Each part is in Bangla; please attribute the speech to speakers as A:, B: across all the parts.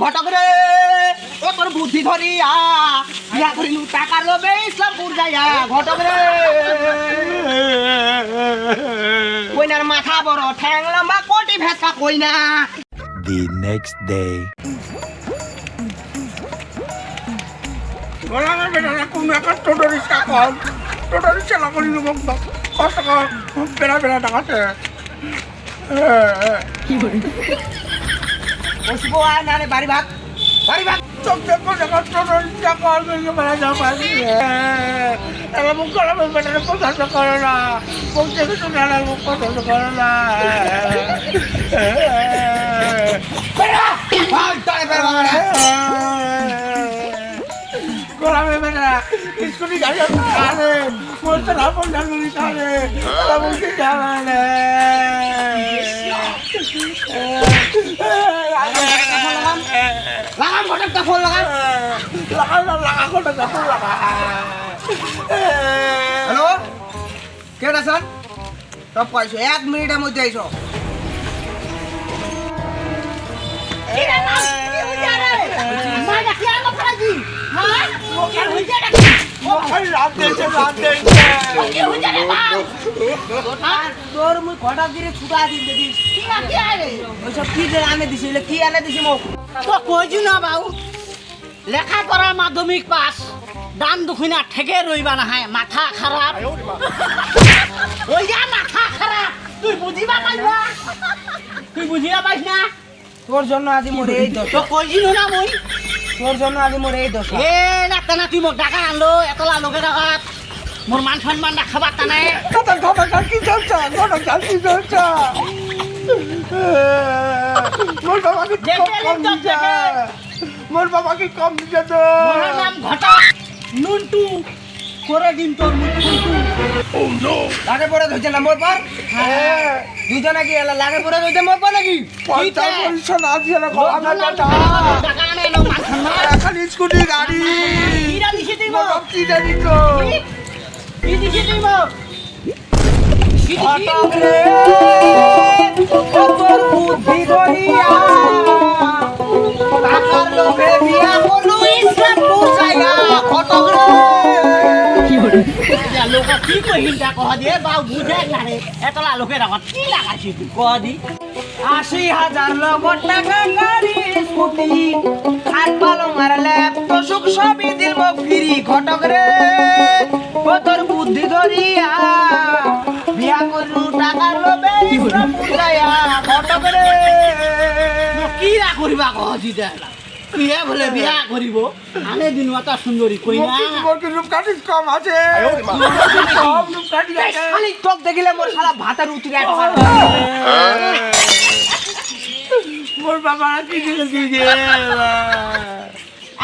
A: ঘটক রে ও তোর বুদ্ধি ধরিয়া বিয়া করিলু টাকার লোভে ইসলামপুর যাইয়া ঘটক রে কইনার মাথা বড় ঠ্যাং লম্বা কোটি ভেসা কইনা।
B: The next day.
C: গোলামের বেটারা কোনো একটা টোটো রিক্সা কল, টোটো রিক্সা না করি কষ্ট কর বেড়া বেড়া টাকাতে
A: বসবো আর না রে বাড়ি ভাগ
C: চোখ দেখো দেখো টোটো রিক্সা কল বেরিয়ে বেড়া যা পারি এবার মুখ গোলামের বেটারা পছন্দ করে না, মুখ দেখে তো না মুখ পছন্দ করে না। গোলামের বেটারা স্কুটি গাড়ি খাবে বলতে না পঞ্চাশ মিনিট খাবে বলতে যাবে
A: লাগাম ঘটকটা ফোন লাগাম।
C: লাগা কোটা ফোন লাগা।
A: হ্যালো কে আছেন? সব কইছো 1 মিনিটের মধ্যে আইছো। তোর মুই ঘটক দিলে ছুটা দিন দেখিস ওইসব কি যে আনে দিছি কি আনে দিছি মোক
D: তো কইছি না বাবু লেখাপড়া মাধ্যমিক পাস দান দুখিনা ঠেকে রইবা না হয় মাথা খারাপ ওই যা মাথা খারাপ তুই বুঝিবা পাইবা তুই বুঝিবা পাইস না
A: তোর জন্য আজি মোর এই দশা
D: তো কইছি না মই
A: তোর জন্য আজি মোর এই দশা
D: এ ডাক্তার না তুই মোক ডাকা আনলো এতলা লোকে ডাকাত মোর মান সম্মান দেখাবার তা নাই
C: ঘটক কি চলছে ঘটক কি চলছে মোর বাবাকে কম দিচ্ছে মোর বাবাকে কম দিচ্ছে তো
D: মোর নাম ঘটক নুনটু করে দিন তোর মুখ ফুলটু
A: লাগে পড়ে ধইছে না মোর পর
C: হ্যাঁ
A: দুজনে কি এলা লাগে পড়ে ধইছে মোর পর নাকি
C: পঞ্চাশ পয়সা না দিয়ে না গোলামের বেটা
D: টাকা আনে লো মান সম্মান
C: এখন স্কুটি গাড়ি
D: কিরা দিছে তুই
C: মোর
D: মোক
C: কি জানি তো
D: কি দিছে তুই মোক কি দিছি
A: ঘটক রে ও তোর বুদ্ধি ধরিয়া টাকার লোভে বিয়া করলু ইসলামপুর যাইয়া ঘটক রে
D: লোক কি কহিল তা কহ দিয়ে বাউ বুঝে না রে এতলা লোকের আগত কি লাগাইছি তুই কহ দি
A: 80,000 লগত টাকা গাড়ি স্কুটি খাট পালং আর ল্যাপটপ সুখ সবই দিল মোক ফিরি ঘটক রে ও তোর বুদ্ধি ধরিয়া বিয়া করলু টাকার লোভে ইসলামপুর যাইয়া ঘটক রে
D: কি রা করিবা কহ দি দেলা কিয়ে বলে বিয়া করিব আনে দিন মাতা সুন্দরী কই না
C: মোর কি রূপ কাটি কম আছে কম রূপ কাটি আছে
A: খালি চোখ দেখিলে মোর শালা ভাতের উতরে এক
C: মোর বাবা কি দিছে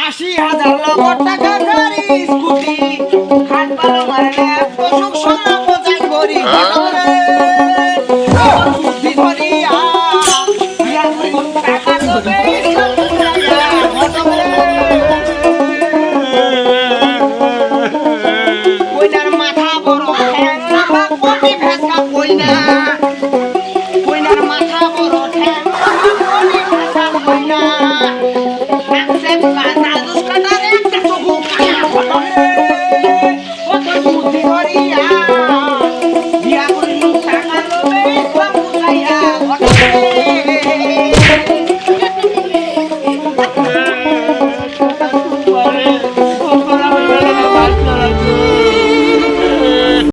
A: 80,000 লগত টাকা গাড়ি স্কুটি খাট পালং আর ল্যাপটপ সুখ সব যাই করি ঘটক রে তোর বুদ্ধি ধরিয়া বিয়া করলু টাকার লোভে ইসলামপুর যাইয়া ঘটক রে কইনার মাথা বড় ঠ্যাং লম্বা কোটি ভেসা কইনা কইনার মাথা বড় ঠ্যাং লম্বা কোটি ভেসা কইনা একসে কাটা দুষ্কাটার একটা চোখ কাটা ঘটক রে